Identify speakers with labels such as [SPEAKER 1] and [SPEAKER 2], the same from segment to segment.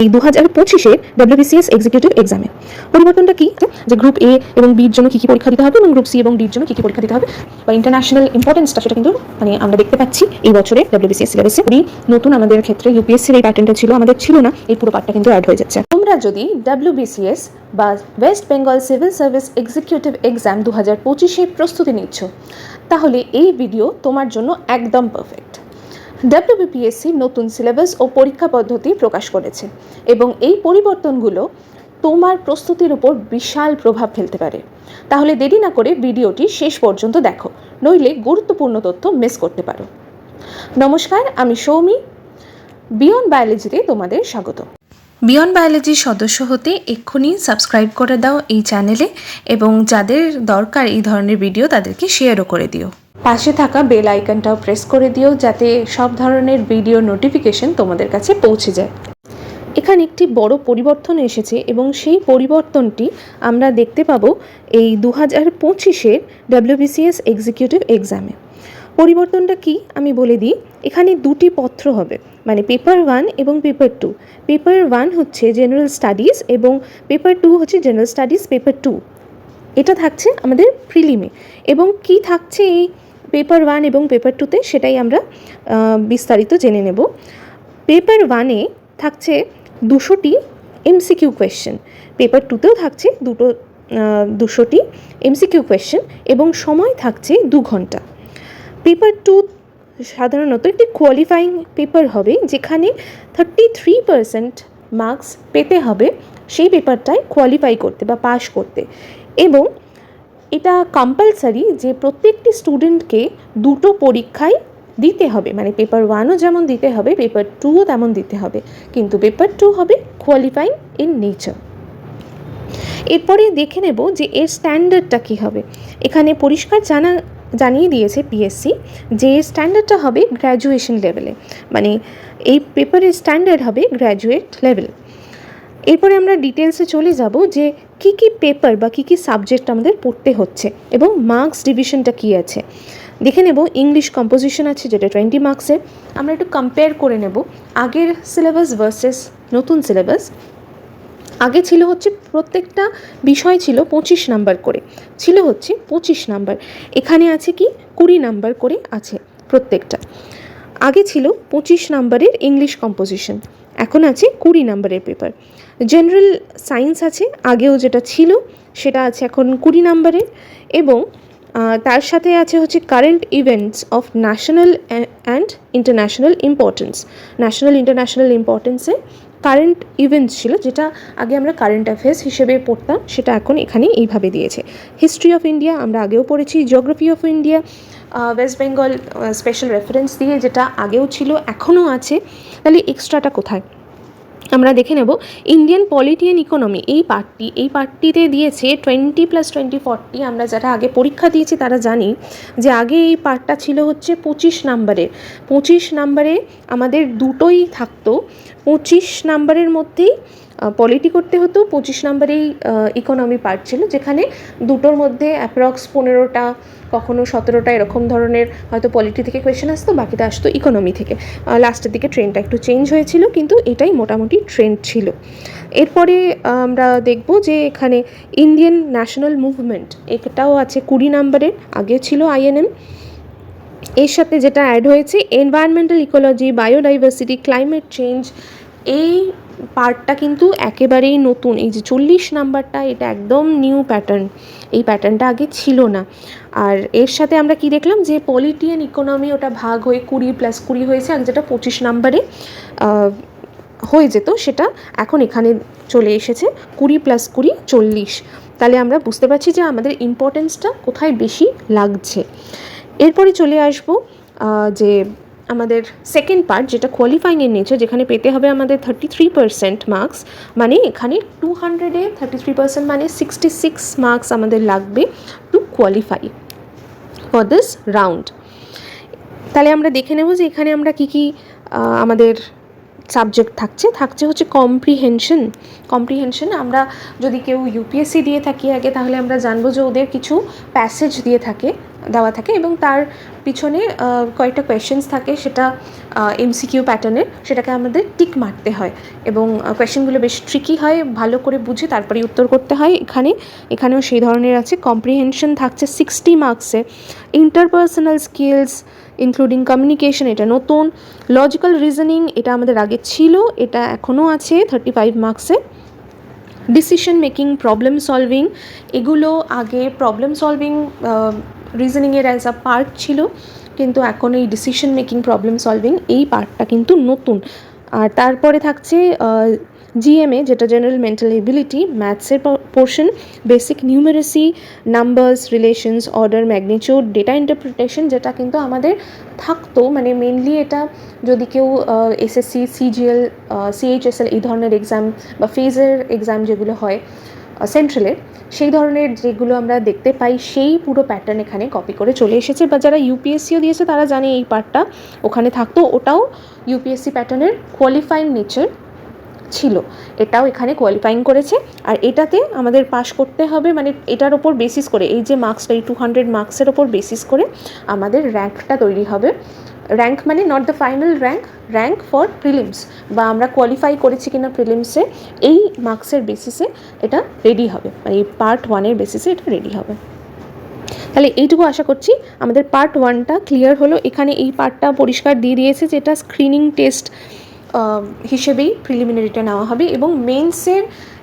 [SPEAKER 1] এই 2025-এর WBCS executive এক্সামে পরিবর্তনটা কি, যে গ্রুপ এ এবং বির জন্য কী কী পরীক্ষা দিতে হবে এবং গ্রুপ সি এবং ডির জন্য কী কী পরীক্ষা দিতে হবে বা ইন্টারন্যাশনাল ইম্পর্টেন্সটা, সেটা কিন্তু আমরা দেখতে পাচ্ছি এই বছরে WBCS সিলেবাসে। নতুন আমাদের ক্ষেত্রে ইউপিএসসির এই প্যাটার্নটা ছিল, আমাদের ছিল না, এই পুরো পার্টটা কিন্তু অ্যাড হয়ে যাচ্ছে। তোমরা যদি WBCS বা West Bengal civil service executive exam 2025-এর প্রস্তুতি নিচ্ছ, তাহলে এই ভিডিও তোমার জন্য একদম পারফেক্ট। WBPSC নতুন সিলেবাস ও পরীক্ষা পদ্ধতি প্রকাশ করেছে এবং এই পরিবর্তনগুলো তোমার প্রস্তুতির উপর বিশাল প্রভাব ফেলতে পারে। তাহলে দেরি না করে ভিডিওটি শেষ পর্যন্ত দেখো, নইলে গুরুত্বপূর্ণ তথ্য মিস করতে পারো। নমস্কার, আমি সৌমি। বিয়ন্ড বায়োলজিতে তোমাদের স্বাগত। বিয়ন্ড বায়োলজির সদস্য হতে এক্ষুনি সাবস্ক্রাইব করে দাও এই চ্যানেলে, এবং যাদের দরকার এই ধরনের ভিডিও তাদেরকে শেয়ারও করে দিও। পাশে থাকা বেল আইকনটাও প্রেস করে দিও, যাতে সব ধরনের ভিডিও নোটিফিকেশন তোমাদের কাছে পৌঁছে যায়। এখানে একটি বড় পরিবর্তন এসেছে এবং সেই পরিবর্তনটি আমরা দেখতে পাবো এই 2025-এর WBCS এক্সিকিউটিভ এক্সামে। পরিবর্তনটা কি আমি বলে দিই। এখানে দুটি পত্র হবে, মানে পেপার 1 এবং পেপার 2। পেপার 1 হচ্ছে জেনারেল স্টাডিজ এবং পেপার 2 হচ্ছে জেনারেল স্টাডিজ পেপার 2। এটা থাকছে আমাদের প্রিলিমে, এবং কি থাকছে এই পেপার 1 এবং পেপার 2-তে সেটাই আমরা বিস্তারিত জেনে নেব। পেপার 1-এ থাকছে 200টি MCQ কোয়েশ্চেন, পেপার 2-তেও থাকছে 200টি MCQ কোয়েশ্চেন এবং সময় থাকছে 2 ঘন্টা। পেপার 2 সাধারণত একটি কোয়ালিফাইং পেপার হবে, যেখানে 33% মার্কস পেতে হবে সেই পেপারটায় কোয়ালিফাই করতে বা পাশ করতে। এবং এটা কম্পালসারি যে প্রত্যেকটি স্টুডেন্টকে দুটো পরীক্ষায় দিতে হবে, মানে পেপার 1ও যেমন দিতে হবে পেপার 2ও তেমন দিতে হবে, কিন্তু পেপার 2 হবে কোয়ালিফাইং ইন নেচার। এরপরে দেখে নেব যে এর স্ট্যান্ডার্ডটা কী হবে। এখানে পরিষ্কার জানিয়ে দিয়েছে পিএসসি যে স্ট্যান্ডার্ডটা হবে গ্র্যাজুয়েশন লেভেলে, মানে এই পেপারের স্ট্যান্ডার্ড হবে গ্র্যাজুয়েট লেভেল। এরপরে আমরা ডিটেলসে চলে যাব যে কী কী পেপার বা কী কী সাবজেক্ট আমাদের পড়তে হচ্ছে এবং মার্কস ডিভিশনটা কী আছে দেখে নেব। ইংলিশ কম্পোজিশন আছে, যেটা 20 মার্কসের। আমরা একটু কম্পেয়ার করে নেব আগের সিলেবাস ভার্সেস নতুন সিলেবাস। আগে ছিল হচ্ছে প্রত্যেকটা বিষয় ছিল 25 নাম্বার করে, ছিল হচ্ছে 25 নাম্বার। এখানে আছে কি 20 নাম্বার করে আছে প্রত্যেকটা। আগে ছিল 25 নাম্বারের ইংলিশ কম্পোজিশন, এখন আছে 20 নাম্বারের পেপার। জেনারেল সায়েন্স আছে, আগেও যেটা ছিল সেটা আছে এখন 20 নাম্বারের, এবং তার সাথে আছে হচ্ছে current events of national and international importance. National international ইম্পর্টেন্সে কারেন্ট ইভেন্টস ছিল, যেটা আগে আমরা কারেন্ট অ্যাফেয়ার্স হিসেবে পড়তাম, সেটা এখন এখানে এইভাবে দিয়েছে। হিস্ট্রি অফ ইন্ডিয়া আমরা আগেও পড়েছি, geography of India, West Bengal special reference দিয়ে, যেটা আগেও ছিল এখনও আছে। তাহলে এক্সট্রাটা কোথায় আমরা দেখে নেব। ইন্ডিয়ান পলিটি অ্যান্ড ইকোনমি এই পার্টটিতে দিয়েছে 20+20 40। আমরা যারা আগে পরীক্ষা দিয়েছি তারা জানি যে আগে এই পার্টটা ছিল হচ্ছে 25 নাম্বারের। 25 নাম্বারে আমাদের দুটোই থাকতো, 25 নাম্বারের মধ্যেই পলিটি করতে হতো, 25 নাম্বারেই ইকোনমি পার্ট ছিল, যেখানে দুটোর মধ্যে অ্যাপ্রক্স 15টা কখনো 17টা এরকম ধরনের হয়তো পলিটি থেকে কোয়েশ্চেন আসতো, বাকিটা আসতো ইকোনমি থেকে। লাস্টের দিকে ট্রেন্ডটা একটু চেঞ্জ হয়েছিল, কিন্তু এটাই মোটামুটি ট্রেন্ড ছিল। এরপরে আমরা দেখব যে এখানে ইন্ডিয়ান ন্যাশনাল মুভমেন্ট, এটাও আছে 20 নাম্বারের, আগে ছিল INM। এর সাথে যেটা অ্যাড হয়েছে environmental ecology, biodiversity, climate change. এই পার্টটা কিন্তু একেবারেই নতুন, এই যে 40 নাম্বারটা, এটা একদম নিউ প্যাটার্ন, এই প্যাটার্নটা আগে ছিল না। আর এর সাথে আমরা কি দেখলাম যে পলিটি অ্যান্ড ইকোনমি ওটা ভাগ হয়ে 20+20 হয়েছে, আগে যেটা 25 নাম্বারে হয়ে যেত সেটা এখন এখানে চলে এসেছে 20+20 40। তাহলে আমরা বুঝতে পারছি যে আমাদের ইম্পর্টেন্সটা কোথায় বেশি লাগছে। এরপরে চলে আসব যে আমাদের সেকেন্ড পার্ট, যেটা কোয়ালিফাইং এর নেচার, যেখানে পেতে হবে আমাদের 33% মার্কস, মানে এখানে 200-এ 33% মানে 66 মার্কস আমাদের লাগবে to qualify for this round. তাহলে আমরা দেখে নেব যে এখানে আমরা কী কী আমাদের সাবজেক্ট থাকছে হচ্ছে কম্প্রিহেনশন। আমরা যদি কেউ ইউপিএসসি দিয়ে থাকি আগে, তাহলে আমরা জানবো যে ওদের কিছু প্যাসেজ দিয়ে থাকে দেওয়া থাকে এবং তার পিছনে কয়েকটা কোয়েশ্চেন্স থাকে, সেটা এমসিকিউ প্যাটার্নের, সেটাকে আমাদের টিক মারতে হয় এবং কোয়েশ্চেনগুলো বেশ ট্রিকি হয়, ভালো করে বুঝে তারপরে উত্তর করতে হয়। এখানেও সেই ধরনের আছে। কম্প্রিহেনশন থাকছে 60 মার্কসে, ইন্টারপার্সোনাল স্কিলস ইনক্লুডিং কমিউনিকেশন এটা নতুন, লজিক্যাল রিজনিং এটা আমাদের আগে ছিল, এটা এখনও আছে 35 মার্কসে, ডিসিশন মেকিং, প্রবলেম সলভিং, এগুলো আগে প্রবলেম সলভিং রিজনিংয়ের অ্যাজ আ পার্ট ছিল, কিন্তু এখন এই ডিসিশন মেকিং, প্রবলেম সলভিং এই পার্টটা কিন্তু নতুন। আর তারপরে থাকছে জিএমএ যেটা জেনারেল মেন্টাল এবিলিটি, ম্যাথসের portion, basic numeracy, numbers, relations, order, magnitude, data interpretation, যেটা কিন্তু আমাদের থাকতো, মানে মেনলি এটা যদি কেউ এসএসসি, সিজিএল, সিএইচএসএল এই ধরনের এক্সাম বা ফেজের এক্সাম যেগুলো হয় সেন্ট্রালের, সেই ধরনের যেগুলো আমরা দেখতে পাই সেই পুরো প্যাটার্ন এখানে কপি করে চলে এসেছে। বা যারা ইউপিএসসিও দিয়েছে তারা জানে এই পার্টটা ওখানে থাকতো, ওটাও ইউপিএসসি প্যাটার্নের কোয়ালিফাইং নেচার ছিল, এটাও এখানে কোয়ালিফাইং করেছে। আর এটাতে আমাদের পাস করতে হবে, মানে এটার ওপর বেসিস করে এই যে মার্কসটা, এই 200 মার্কসের ওপর বেসিস করে আমাদের র্যাঙ্কটা তৈরি হবে। র্যাঙ্ক মানে not the final rank, rank for prelims, বা আমরা কোয়ালিফাই করেছি কিনা প্রিলিমসে, এই মার্কসের বেসিসে এটা রেডি হবে, মানে এই পার্ট 1-এর বেসিসে এটা রেডি হবে। তাহলে এইটুকু আশা করছি আমাদের পার্ট 1টা ক্লিয়ার হলো। এখানে এই পার্টটা পরিষ্কার দিয়ে দিয়েছে যে এটা স্ক্রিনিং টেস্ট হিসেবেই প্রিলিমিনারিটা নেওয়া হবে এবং মেন্সের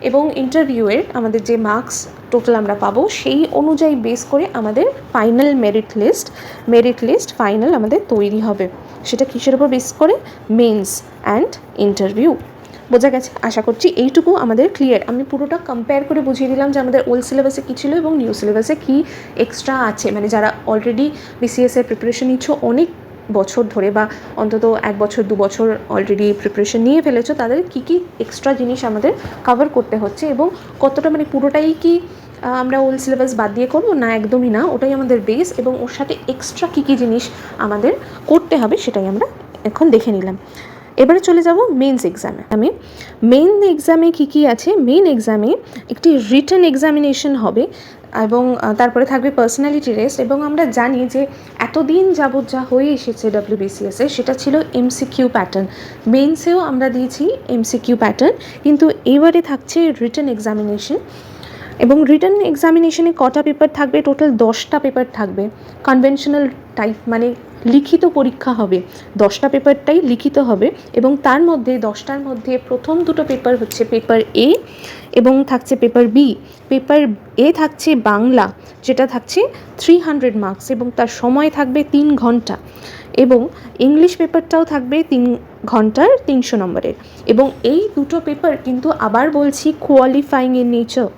[SPEAKER 1] এবং ইন্টারভিউয়ের আমাদের যে মার্কস টোটাল আমরা পাবো সেই অনুযায়ী বেস করে আমাদের ফাইনাল মেরিট লিস্ট ফাইনাল আমাদের তৈরি হবে। সেটা কিসের উপর বেস করে? Mains and interview. বোঝা গেছে? আশা করছি এইটুকু আমাদের ক্লিয়ার। আমি পুরোটা কম্পেয়ার করে বুঝিয়ে দিলাম যে আমাদের ওল্ড সিলেবাসে কী ছিল এবং নিউ সিলেবাসে কী এক্সট্রা আছে। মানে যারা অলরেডি বিসিএসের প্রিপারেশন নিচ্ছ অনেক বছর ধরে বা অন্তত 1 বছর 2 বছর অলরেডি প্রিপারেশন নিয়ে ফেলেছো, তাদের কী কী এক্সট্রা জিনিস আমাদের কভার করতে হচ্ছে এবং কতটা, মানে পুরোটাই কি আমরা ওল্ড সিলেবাস বাদ দিয়ে করবো? না, একদমই না, ওটাই আমাদের বেস এবং ওর সাথে এক্সট্রা কী কী জিনিস আমাদের করতে হবে সেটাই আমরা এখন দেখে নিলাম। এবারে চলে যাব মেন্স এক্সামে। মেন এক্সামে কী কী আছে? মেন এক্সামে একটি রিটেন এক্সামিনেশন হবে এবং তারপরে থাকবে পার্সোনালিটি টেস্ট। এবং আমরা জানি যে এতদিন যাবৎ যা হয়ে এসেছে ডব্লিউবিসিএসে সেটা ছিল এমসিকিউ প্যাটার্ন। মেন্সেও আমরা দিয়েছি এমসিকিউ প্যাটার্ন, কিন্তু এবারে থাকছে রিটেন এক্সামিনেশন। এবং রিটেন এক্সামিনেশনে কটা পেপার থাকবে? টোটাল 10টা পেপার থাকবে। কনভেনশনাল টাইপ, মানে লিখিত পরীক্ষা হবে, 10টা পেপারটাই লিখিত হবে এবং তার মধ্যে 10টার মধ্যে প্রথম দুটো পেপার হচ্ছে পেপার এ এবং থাকছে পেপার বি। পেপার এ থাকছে বাংলা, যেটা থাকছে 300 মার্কস এবং তার সময় থাকবে 3 ঘন্টা, এবং ইংলিশ পেপারটাও থাকবে 3 ঘন্টার 300 নম্বরের। এবং এই দুটো পেপার কিন্তু আবার বলছি কোয়ালিফাইং ইন নেচার,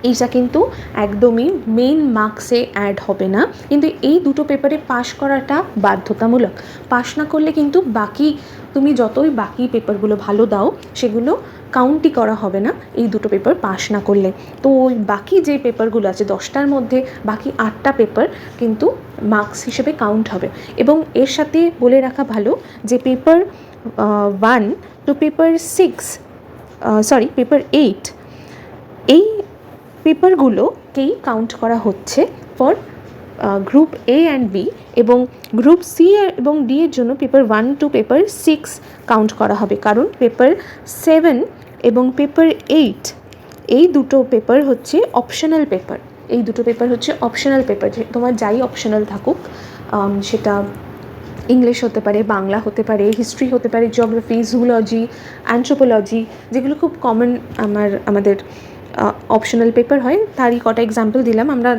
[SPEAKER 1] এইটা কিন্তু একদমই মেন মার্কসে অ্যাড হবে না, কিন্তু এই দুটো পেপারে পাশ করাটা বাধ্যতামূলক। পাশ না করলে কিন্তু বাকি তুমি যতই বাকি পেপারগুলো ভালো দাও সেগুলো কাউন্টই করা হবে না এই দুটো পেপার পাশ না করলে। তো ওই বাকি যে পেপারগুলো আছে 10টার মধ্যে বাকি 8টা পেপার কিন্তু মার্কস হিসেবে কাউন্ট হবে। এবং এর সাথে বলে রাখা ভালো যে পেপার 1 টু পেপার 8 এই পেপারগুলোকেই কাউন্ট করা হচ্ছে for group A and B, এবং গ্রুপ সি এবং ডি এর জন্য পেপার 1 টু পেপার 6 কাউন্ট করা হবে, কারণ পেপার 7 এবং পেপার 8 এই দুটো পেপার হচ্ছে অপশনাল পেপার। এই দুটো পেপার হচ্ছে অপশনাল পেপার, যে তোমার যাই অপশনাল থাকুক, সেটা ইংলিশ হতে পারে, বাংলা হতে পারে, হিস্ট্রি হতে পারে, জিওগ্রাফি, জুলজি, অ্যানথ্রোপোলজি, যেগুলো খুব কমন আমাদের অপশনাল পেপার হয়। তারই কটা এক্সাম্পল দিলাম। আমরা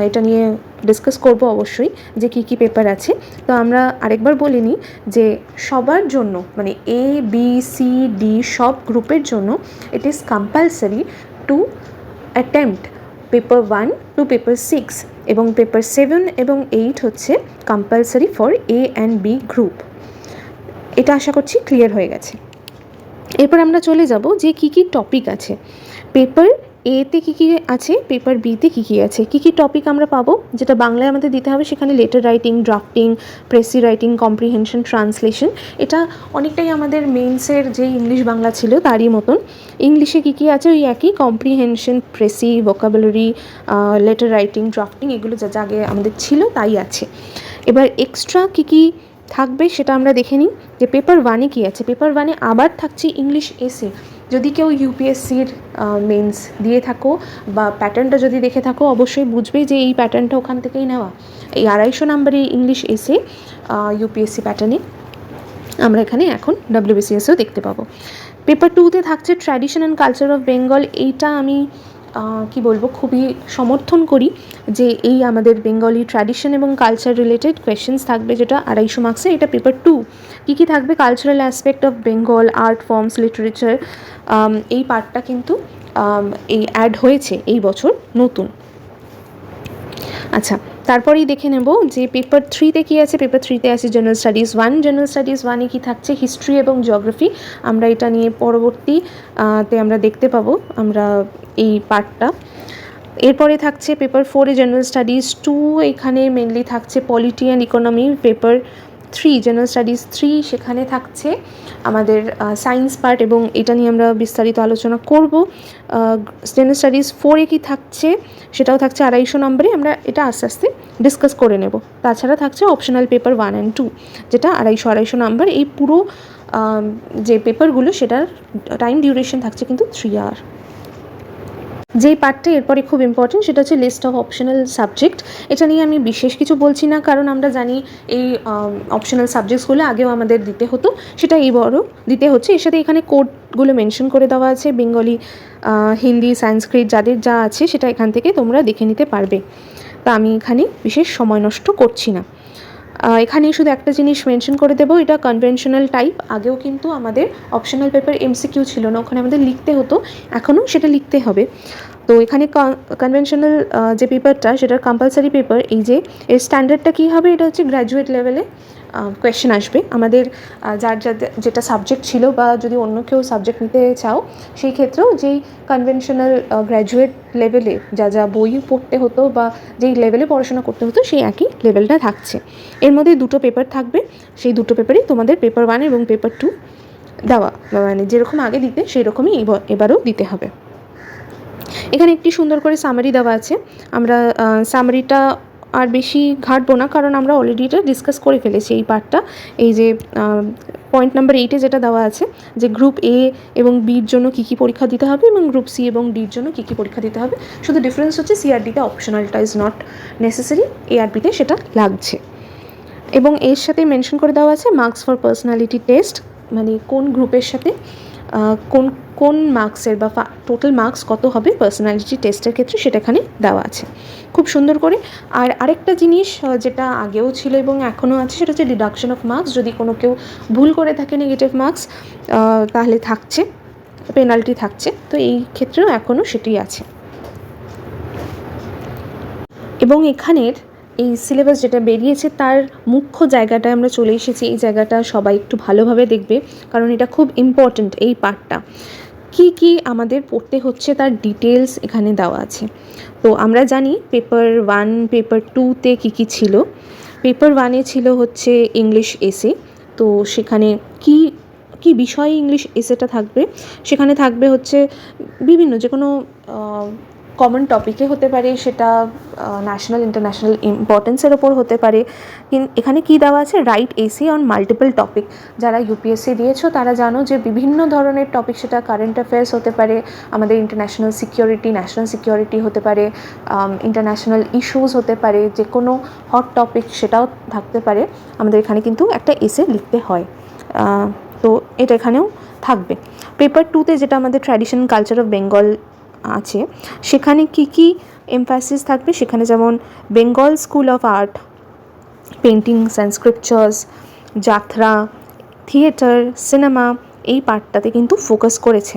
[SPEAKER 1] এটা নিয়ে ডিসকাস করব অবশ্যই যে কী কী পেপার আছে। তো আমরা আরেকবার বলে নিই যে সবার জন্য, মানে এ বি সি ডি সব গ্রুপের জন্য it is compulsory to attempt paper 1 to paper 6, এবং পেপার 7 এবং 8 হচ্ছে compulsory for A and B group. এটা আশা করছি ক্লিয়ার হয়ে গেছে। এরপর আমরা চলে যাব যে কী কী টপিক আছে। পেপার এতে কী কী আছে, পেপার বিতে কী কী আছে, কী কী টপিক আমরা পাবো, যেটা বাংলায় আমাদের দিতে হবে সেখানে letter writing, drafting, precis writing, comprehension, translation. এটা অনেকটাই আমাদের মেন্সের যে ইংলিশ বাংলা ছিল তারই মতন। ইংলিশে কী কী আছে, ওই একই comprehension, precis, vocabulary, letter writing, drafting, এগুলো যা যা আগে আমাদের ছিল তাই আছে। এবার এক্সট্রা কী কী থাকবে সেটা আমরা দেখে নিই, যে পেপার ওয়ানে কী আছে। পেপার ওয়ানে আবার থাকছে ইংলিশ এসে। যদি কেউ ইউপিএসসির মেন্স দিয়ে থাকো বা প্যাটার্নটা যদি দেখে থাকো, অবশ্যই বুঝবে যে এই প্যাটার্নটা ওখান থেকেই নেওয়া। এই 250 নাম্বারের ইংলিশ এসে ইউপিএসসি প্যাটার্নে আমরা এখানে এখন ডব্লিউবিসিএসও দেখতে পাবো। পেপার 2তে থাকছে tradition and culture of Bengal. এইটা আমি কি বলবো, খুবই সমর্থন করি যে এই আমাদের বেঙ্গলি ট্র্যাডিশন এবং কালচার রিলেটেড কোয়েশ্চেন্স থাকবে, যেটা 250 মার্কসে। এটা পেপার 2। কী কী থাকবে, cultural aspect of Bengal, art forms, literature, এই পার্টটা কিন্তু এই অ্যাড হয়েছে এই বছর নতুন। আচ্ছা, তারপরেই দেখে নেব যে পেপার 3তে কী আছে। পেপার 3তে আছে জেনারেল স্টাডিজ 1। জেনারেল স্টাডিজ 1-এ কী থাকছে, হিস্ট্রি এবং জিওগ্রাফি। আমরা এটা নিয়ে পরবর্তীতে আমরা দেখতে পাবো আমরা এই পার্টটা। এরপরে থাকছে পেপার 4-এ জেনারেল স্টাডিজ 2। এখানে মেনলি থাকছে polity and economy. Paper 3 general studies 3, সেখানে থাকছে আমাদের সায়েন্স পার্ট, এবং এটা নিয়ে আমরা বিস্তারিত আলোচনা করব। জেনারেল স্টাডিজ 4-এ কী থাকছে সেটাও থাকছে 250 নম্বরে। আমরা এটা আস্তে আস্তে ডিসকাস করে নেব। তাছাড়া থাকছে অপশনাল পেপার 1 and 2, যেটা 250 নাম্বার। এই পুরো যে পেপারগুলো সেটার টাইম ডিউরেশন থাকছে কিন্তু 3 আওয়ার। যেই পার্টটা এরপরে খুব ইম্পর্টেন্ট সেটা হচ্ছে লিস্ট অফ অপশনাল সাবজেক্ট। এটা নিয়ে আমি বিশেষ কিছু বলছি না, কারণ আমরা জানি এই অপশনাল সাবজেক্টসগুলো আগেও আমাদের দিতে হতো, সেটা এইবারও দিতে হচ্ছে। এর সাথে এখানে কোডগুলো মেনশন করে দেওয়া আছে, বেঙ্গলি, হিন্দি, সংস্কৃত যাদের যা আছে সেটা এখান থেকে তোমরা দেখে নিতে পারবে। তা আমি এখানে বিশেষ সময় নষ্ট করছি না। এখানে শুধু একটা জিনিস মেনশন করে দেবো, এটা কনভেনশনাল টাইপ। আগেও কিন্তু আমাদের অপশনাল পেপার এমসিকিউ ছিল না, ওখানে আমাদের লিখতে হতো, এখনও সেটা লিখতে হবে। তো এখানে কনভেনশনাল যে পেপারটা সেটার কম্পালসারি পেপার। এই যে এর স্ট্যান্ডার্ডটা কী হবে, এটা হচ্ছে গ্র্যাজুয়েট লেভেলে কোয়েশ্চেন আসবে। আমাদের যার যেটা সাবজেক্ট ছিল, বা যদি অন্য কেউ সাবজেক্ট নিতে চাও সেই ক্ষেত্রেও যেই কনভেনশনাল গ্র্যাজুয়েট লেভেলে যা যা বই পড়তে হতো বা যেই লেভেলে পড়াশোনা করতে হতো সেই একই লেভেলটা থাকছে। এর মধ্যে 2টো পেপার থাকবে, সেই 2টো পেপারই তোমাদের পেপার 1 এবং পেপার 2 দেওয়া, মানে যেরকম আগে দিতে সেই রকমই এবারও দিতে হবে। এখানে একটি সুন্দর করে সামারি দেওয়া আছে। আমরা সামারিটা আর বেশি ঘাঁটবো না, কারণ আমরা অলরেডি এটা ডিসকাস করে ফেলেছি এই পার্টটা। এই যে পয়েন্ট নাম্বার 8-এ যেটা দেওয়া আছে, যে গ্রুপ এ এবং বির জন্য কী কী পরীক্ষা দিতে হবে এবং গ্রুপ সি এবং ডির জন্য কী কী পরীক্ষা দিতে হবে। শুধু ডিফারেন্স হচ্ছে সিআরডিতে অপশনালটা ইজ নট নেসেসারি, এআরবিতে সেটা লাগছে। এবং এর সাথে মেনশন করে দেওয়া আছে মার্কস ফর পার্সোনালিটি টেস্ট, মানে কোন গ্রুপের সাথে কোন কোন মার্কসের বা টোটাল মার্কস কত হবে পার্সোনালিটি টেস্টের ক্ষেত্রে, সেটা এখানে দেওয়া আছে খুব সুন্দর করে। আর আরেকটা জিনিস যেটা আগেও ছিল এবং এখনও আছে, সেটা হচ্ছে ডিডাকশন অফ মার্কস। যদি কোনো কেউ ভুল করে থাকে নেগেটিভ মার্কস, তাহলে থাকছে পেনাল্টি থাকছে। তো এই ক্ষেত্রেও এখনও সেটি আছে। এবং এখানের এই সিলেবাস যেটা বেরিয়েছে তার মুখ্য জায়গাটায় আমরা চলে এসেছি। এই জায়গাটা সবাই একটু ভালোভাবে দেখবে, কারণ এটা খুব ইম্পর্ট্যান্ট। এই পার্টটা কী কী আমাদের পড়তে হচ্ছে তার ডিটেলস এখানে দেওয়া আছে। তো আমরা জানি পেপার 1 পেপার 2-তে কী কী ছিল। পেপার 1-এ ছিল হচ্ছে ইংলিশ এসে। তো সেখানে কী কী বিষয়ে ইংলিশ এসেটা থাকবে, সেখানে থাকবে হচ্ছে বিভিন্ন যে কোনো কমন টপিকে হতে পারে, সেটা ন্যাশনাল ইন্টারন্যাশনাল ইম্পর্টেন্সের ওপর হতে পারে। এখানে কি দেওয়া আছে, right essay on multiple topic. যারা ইউপিএসসি দিয়েছো তারা জানো যে বিভিন্ন ধরনের টপিক, সেটা কারেন্ট অ্যাফেয়ার্স হতে পারে, আমাদের ইন্টারন্যাশনাল সিকিউরিটি, ন্যাশনাল সিকিউরিটি হতে পারে, ইন্টারন্যাশনাল ইস্যুস হতে পারে, যে কোনো হট টপিক সেটাও থাকতে পারে। আমাদের এখানে কিন্তু একটা এসে লিখতে হয়, তো এটা এখানেও থাকবে। পেপার 2-তে যেটা আমাদের ট্র্যাডিশন কালচার অফ বেঙ্গল আছে, সেখানে কি কি এমফাসিস থাকবে, সেখানে যেমন Bengal school of art, paintings and scriptures, যাত্রা, থিয়েটার, সিনেমা, এই পার্টটাতে কিন্তু ফোকাস করেছে।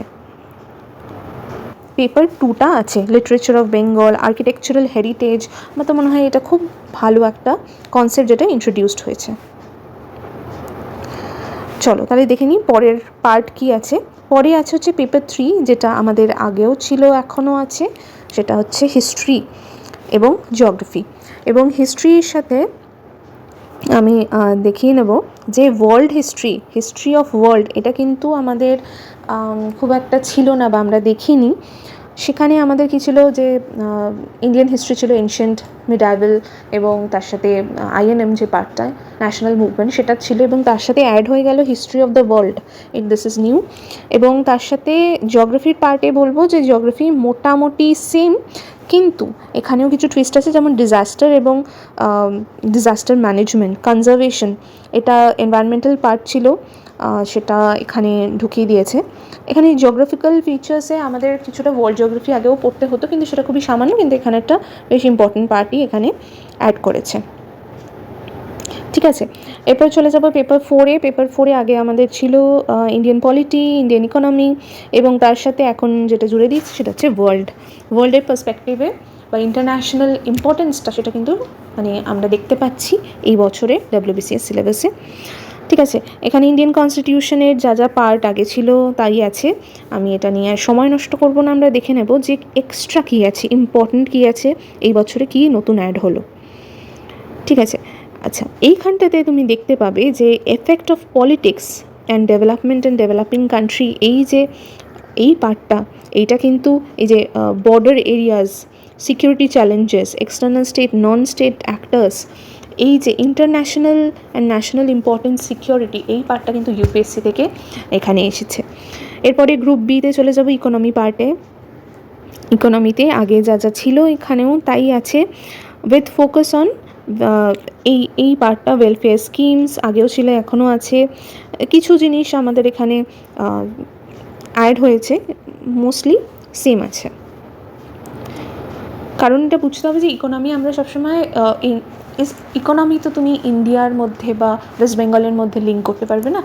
[SPEAKER 1] পেপার 2টা আছে literature of Bengal, architectural heritage. আমার তো মনে হয় এটা খুব ভালো একটা কনসেপ্ট যেটা ইন্ট্রোডিউসড হয়েছে। চলো তাহলে দেখে নিই পরের পার্ট কি আছে। পরে আছে হচ্ছে পেপার 3, যেটা আমাদের আগেও ছিল, এখনও আছে, সেটা হচ্ছে হিস্ট্রি এবং জিওগ্রাফি। এবং হিস্ট্রির সাথে আমি দেখিয়ে নেব যে হিস্ট্রি অফ ওয়ার্ল্ড, এটা কিন্তু আমাদের খুব একটা ছিল না বা আমরা দেখিনি। সেখানে আমাদের কী ছিল, যে ইন্ডিয়ান হিস্ট্রি ছিল এনশিয়েন্ট, মিডাইভাল, এবং তার সাথে আইএনএম যে পার্টটা, ন্যাশনাল মুভমেন্ট, সেটা ছিল, এবং তার সাথে অ্যাড হয়ে গেল history of the world, this is new. এবং তার সাথে জিওগ্রাফির পার্টে বলবো যে জিওগ্রাফি মোটামুটি সেম, কিন্তু এখানেও কিছু টুইস্ট আছে, যেমন ডিজাস্টার এবং ডিজাস্টার ম্যানেজমেন্ট, কনজারভেশন, এটা এনভায়রনমেন্টাল পার্ট ছিল, সেটা এখানে ঢুকিয়ে দিয়েছে। এখানে জিওগ্রাফিক্যাল ফিচার্সে আমাদের কিছুটা ওয়ার্ল্ড জিওগ্রাফি আগেও পড়তে হতো, কিন্তু সেটা খুবই সামান্য, কিন্তু এখানে একটা বেশ ইম্পর্টেন্ট পার্টই এখানে অ্যাড করেছে। ঠিক আছে, এরপর চলে যাব পেপার 4-এ। পেপার 4-এ আগে আমাদের ছিল ইন্ডিয়ান পলিটি, ইন্ডিয়ান ইকোনমি, এবং তার সাথে এখন যেটা জুড়ে দিচ্ছে সেটা হচ্ছে ওয়ার্ল্ডের পার্সপেক্টিভে বা ইন্টারন্যাশনাল ইম্পর্টেন্সটা, সেটা কিন্তু মানে আমরা দেখতে পাচ্ছি এই বছরে WBCS সিলেবাসে। ঠিক আছে, এখানে ইন্ডিয়ান কনস্টিটিউশনের যা যা পার্ট আগে ছিল তাই আছে, আমি এটা নিয়ে আর সময় নষ্ট করব না, আমরা দেখে নেব যে এক্সট্রা কী আছে, ইম্পর্টেন্ট কী আছে, এই বছরে কী নতুন অ্যাড হলো। ঠিক আছে, আচ্ছা, এইখানটাতে তুমি দেখতে পাবে যে effect of politics and development and developing country, এই পার্টটা, এইটা কিন্তু এই যে border areas, security challenges, external state, non state actors, এই যে international and national importance security, এই পার্টটা কিন্তু ইউপিএসসি থেকে এখানে এসেছে। এরপরে গ্রুপ বিতে চলে যাব, ইকোনমি পার্টে। ইকোনমিতে আগে যা যা ছিল এখানেও তাই আছে, উইথ ফোকাস অন এই পার্টটা, ওয়েলফেয়ার স্কিমস আগেও ছিল, এখনও আছে, কিছু জিনিস আমাদের এখানে অ্যাড হয়েছে, মোস্টলি সেম আছে। কারণ এটা বুঝতে হবে যে ইকোনমি আমরা সবসময় ইকোনমি তো তুমি ইন্ডিয়ার মধ্যে বা ওয়েস্ট বেঙ্গলের মধ্যে লিঙ্ক করতে পারবে না,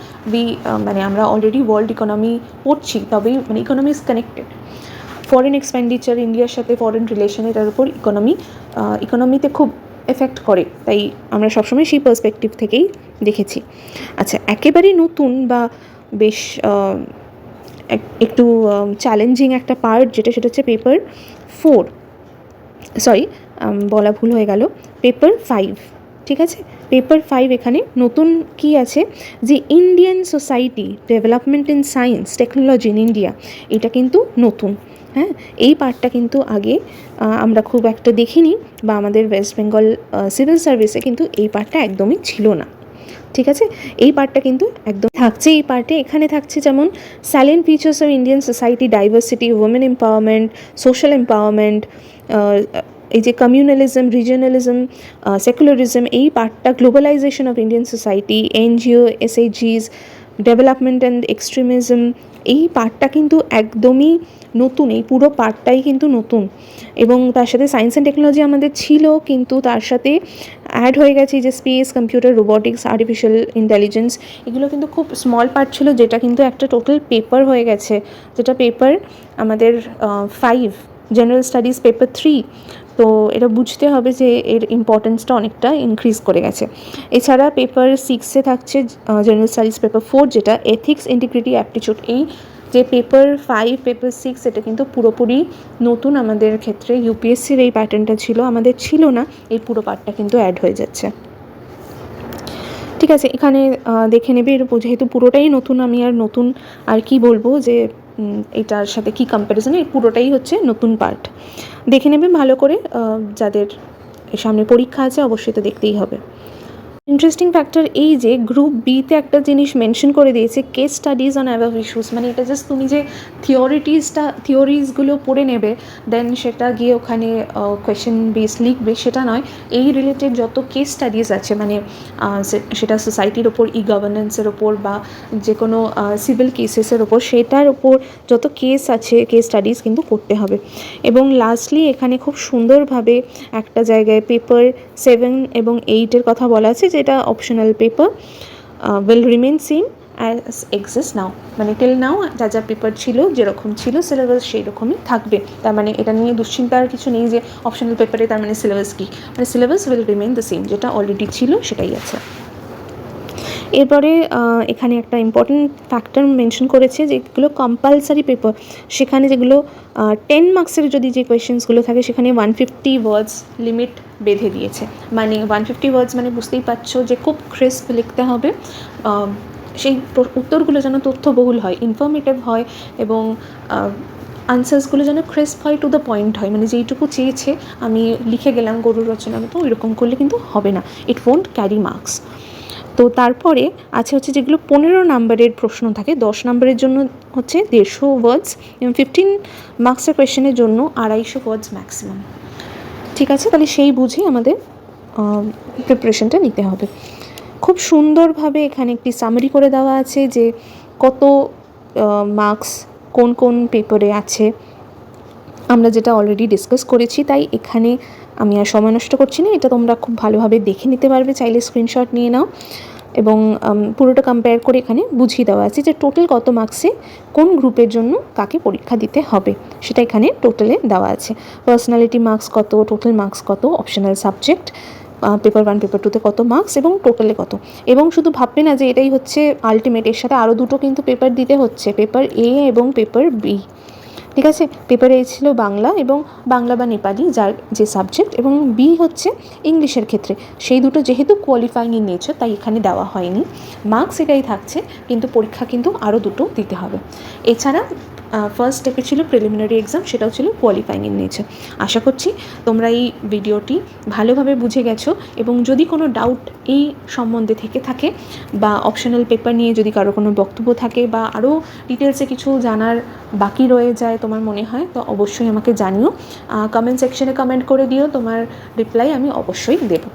[SPEAKER 1] মানে আমরা অলরেডি ওয়ার্ল্ড ইকোনমি পড়ছি, তবেই মানে economy is connected. Foreign expenditure, ইন্ডিয়ার সাথে ফরেন রিলেশন, এটার উপর ইকোনমিতে খুব এফেক্ট করে, তাই আমরা সবসময় সেই পার্সপেক্টিভ থেকেই দেখেছি। আচ্ছা, একেবারেই নতুন বা বেশ একটু চ্যালেঞ্জিং একটা পার্ট যেটা, সেটা হচ্ছে পেপার 4, বলা ভুল হয়ে গেল, পেপার 5। ঠিক আছে, পেপার 5 এখানে নতুন কি আছে, যে Indian society development in science technology in India, এটা কিন্তু নতুন। হ্যাঁ, এই পার্টটা কিন্তু আগে আমরা খুব একটা দেখিনি, বা আমাদের ওয়েস্ট বেঙ্গল সিভিল সার্ভিসে কিন্তু এই পার্টটা একদমই ছিল না। ঠিক আছে, এই পার্টটা কিন্তু একদম থাকছে এই পার্টে। এখানে থাকছে যেমন salient features of Indian society, diversity, women empowerment, social empowerment, এই যে কমিউনালিজম, রিজিয়নালিজম, সেকুলারিজম, এই পার্টটা, globalisation of Indian society, NGO, এসএইচজিস, ডেভেলপমেন্ট অ্যান্ড এক্সট্রিমিজম, এই পার্টটা কিন্তু একদমই নতুন, এই পুরো পার্টটাই কিন্তু নতুন। এবং তার সাথে সায়েন্স অ্যান্ড টেকনোলজি আমাদের ছিল, কিন্তু তার সাথে অ্যাড হয়ে গেছে যে space, computer, robotics, artificial intelligence, এগুলো কিন্তু খুব স্মল পার্ট ছিল, যেটা কিন্তু একটা টোটাল পেপার হয়ে গেছে, যেটা পেপার আমাদের 5, জেনারেল স্টাডিজ পেপার 3। তো এটা বুঝতে হবে যে এর ইম্পর্টেন্সটা অনেকটা ইনক্রিজ করে গেছে। এছাড়া পেপার 6-এ থাকছে জেনারেল স্টাডিজ পেপার 4, যেটা এথিক্স, ইন্টিগ্রিটি, অ্যাপটিটিউড। এই যে পেপার 5, পেপার 6, এটা কিন্তু পুরোপুরি নতুন আমাদের ক্ষেত্রে, ইউপিএসসির এই প্যাটার্নটা ছিল, আমাদের ছিল না, এই পুরো পার্টটা কিন্তু অ্যাড হয়ে যাচ্ছে। ঠিক আছে, এখানে দেখে নেবে, এর যেহেতু পুরোটাই নতুন, আমি আর নতুন আর কি বলবো, যে এটার সাথে কি কম্প্যারিজন, এই পুরোটাই হচ্ছে নতুন পার্ট। দেখে নেবে ভালো করে, যাদের সামনে পরীক্ষা আছে অবশ্যই তো দেখতেই হবে। ইন্টারেস্টিং ফ্যাক্টর এই যে গ্রুপ বিতে একটা জিনিস মেনশন করে দিয়েছে, case studies on above issues, মানে এটা জাস্ট তুমি যে থিওরিজগুলো পড়ে নেবে, দেন সেটা গিয়ে ওখানে কোয়েশ্চেন বেস লিখবে, সেটা নয়। এই রিলেটেড যত কেস স্টাডিজ আছে, মানে সেটা সোসাইটির ওপর, ই গভর্নেন্সের ওপর, বা যে কোনো সিভিল কেসেসের ওপর, সেটার ওপর যত কেস আছে, কেস স্টাডিজ কিন্তু করতে হবে। এবং লাস্টলি এখানে খুব সুন্দরভাবে একটা জায়গায় পেপার 7 এবং 8-এর কথা বলা আছে, যেটা optional paper, will remain same as exist now, মানে টিল নাও যা যা পেপার ছিল, যেরকম ছিল সিলেবাস সেই রকমই থাকবে। তার মানে এটা নিয়ে দুশ্চিন্তার কিছু নেই যে অপশনাল পেপারে তার মানে সিলেবাস কী, মানে syllabus will remain the same, যেটা অলরেডি ছিল সেটাই আছে। এরপরে এখানে একটা ইম্পর্টেন্ট ফ্যাক্টর মেনশন করেছে, যেগুলো কম্পালসারি পেপার, সেখানে যেগুলো 10 মার্কসের যদি যে কোয়েশ্চেন্সগুলো থাকে সেখানে 150 ওয়ার্ডস লিমিট বেঁধে দিয়েছে। মানে 150 ওয়ার্ডস মানে বুঝতেই পারছো যে খুব ক্রিস্প লিখতে হবে, সেই উত্তরগুলো যেন তথ্যবহুল হয়, ইনফরমেটিভ হয়, এবং আনসার্সগুলো যেন ক্রিস্প হয়, টু দ্য পয়েন্ট হয়। মানে যেইটুকু চেয়েছে আমি লিখে গেলাম গরুর রচনা মতো, ওইরকম করলে কিন্তু হবে না, ইট ওয়ন্ট ক্যারি মার্কস। তো তারপরে হচ্ছে যেগুলো 15 নাম্বারের প্রশ্ন থাকে, 10 নাম্বারের জন্য হচ্ছে 150 ওয়ার্ডস, এবং 15 মার্কসের কোয়েশ্চেনের জন্য 250 ওয়ার্ডস ম্যাক্সিমাম। ঠিক আছে, তাহলে সেই বুঝে আমাদের প্রিপারেশনটা নিতে হবে। খুব সুন্দরভাবে এখানে একটি সামারি করে দেওয়া আছে যে কত মার্কস কোন কোন পেপারে আছে, আমরা যেটা অলরেডি ডিসকাস করেছি, তাই এখানে আমি আর সময় নষ্ট করছি না, এটা তোমরা খুব ভালোভাবে দেখে নিতে পারবে, চাইলে স্ক্রিনশট নিয়ে নাও। এবং পুরোটা কম্পেয়ার করে এখানে বুঝিয়ে দেওয়া আছে যে টোটাল কত মার্কসে কোন গ্রুপের জন্য কাকে পরীক্ষা দিতে হবে, সেটা এখানে টোটালে দেওয়া আছে। পার্সোনালিটি মার্কস কত, টোটাল মার্কস কত, অপশনাল সাবজেক্ট পেপার 1 পেপার 2তে কত মার্কস এবং টোটালে কত। এবং শুধু ভাববে না যে এটাই হচ্ছে আলটিমেট, এর সাথে আরও দুটো কিন্তু পেপার দিতে হচ্ছে, পেপার এ এবং পেপার বি। ঠিক আছে, পেপার এ ছিল বাংলা এবং বাংলা বা নেপালি যার যে সাবজেক্ট, এবং বি হচ্ছে ইংলিশের ক্ষেত্রে। সেই দুটো যেহেতু কোয়ালিফাইং ইন নেচার তাই এখানে দেওয়া হয়নি, মার্কস এটাই থাকছে, কিন্তু পরীক্ষা কিন্তু আরও দুটো দিতে হবে। এছাড়া ফার্স্ট স্টেপে ছিল প্রিলিমিনারি এক্সাম, সেটাও ছিল কোয়ালিফাইং ইন নেচার। আশা করছি তোমরা এই ভিডিওটি ভালোভাবে বুঝে গেছো, এবং যদি কোনো ডাউট এই সম্বন্ধে থেকে থাকে, বা অপশনাল পেপার নিয়ে যদি কারো কোনো বক্তব্য থাকে, বা আরও ডিটেলসে কিছু জানার বাকি রয়ে যায় তোমার মনে হয়, তো অবশ্যই আমাকে জানিও, কমেন্ট সেকশনে কমেন্ট করে দিও, তোমার রিপ্লাই আমি অবশ্যই দেবো।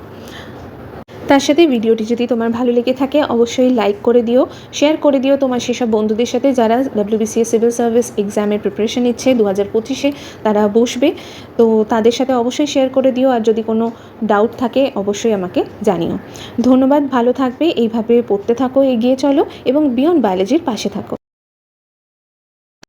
[SPEAKER 1] তার সাথে ভিডিওটি যদি তোমার ভালো লেগে থাকে অবশ্যই লাইক করে দিও, শেয়ার করে দিও তোমার সেসব বন্ধুদের সাথে যারা WBCS সিভিল সার্ভিস এক্সামের প্রিপারেশন নিচ্ছে 2025-এ, তারা বসবে, তো তাদের সাথে অবশ্যই শেয়ার করে দিও। আর যদি কোনো ডাউট থাকে অবশ্যই আমাকে জানিও। ধন্যবাদ, ভালো থাকবে, এইভাবে পড়তে থাকো, এগিয়ে চলো এবং বিয়ন্ড বায়োলজির পাশে থাকো।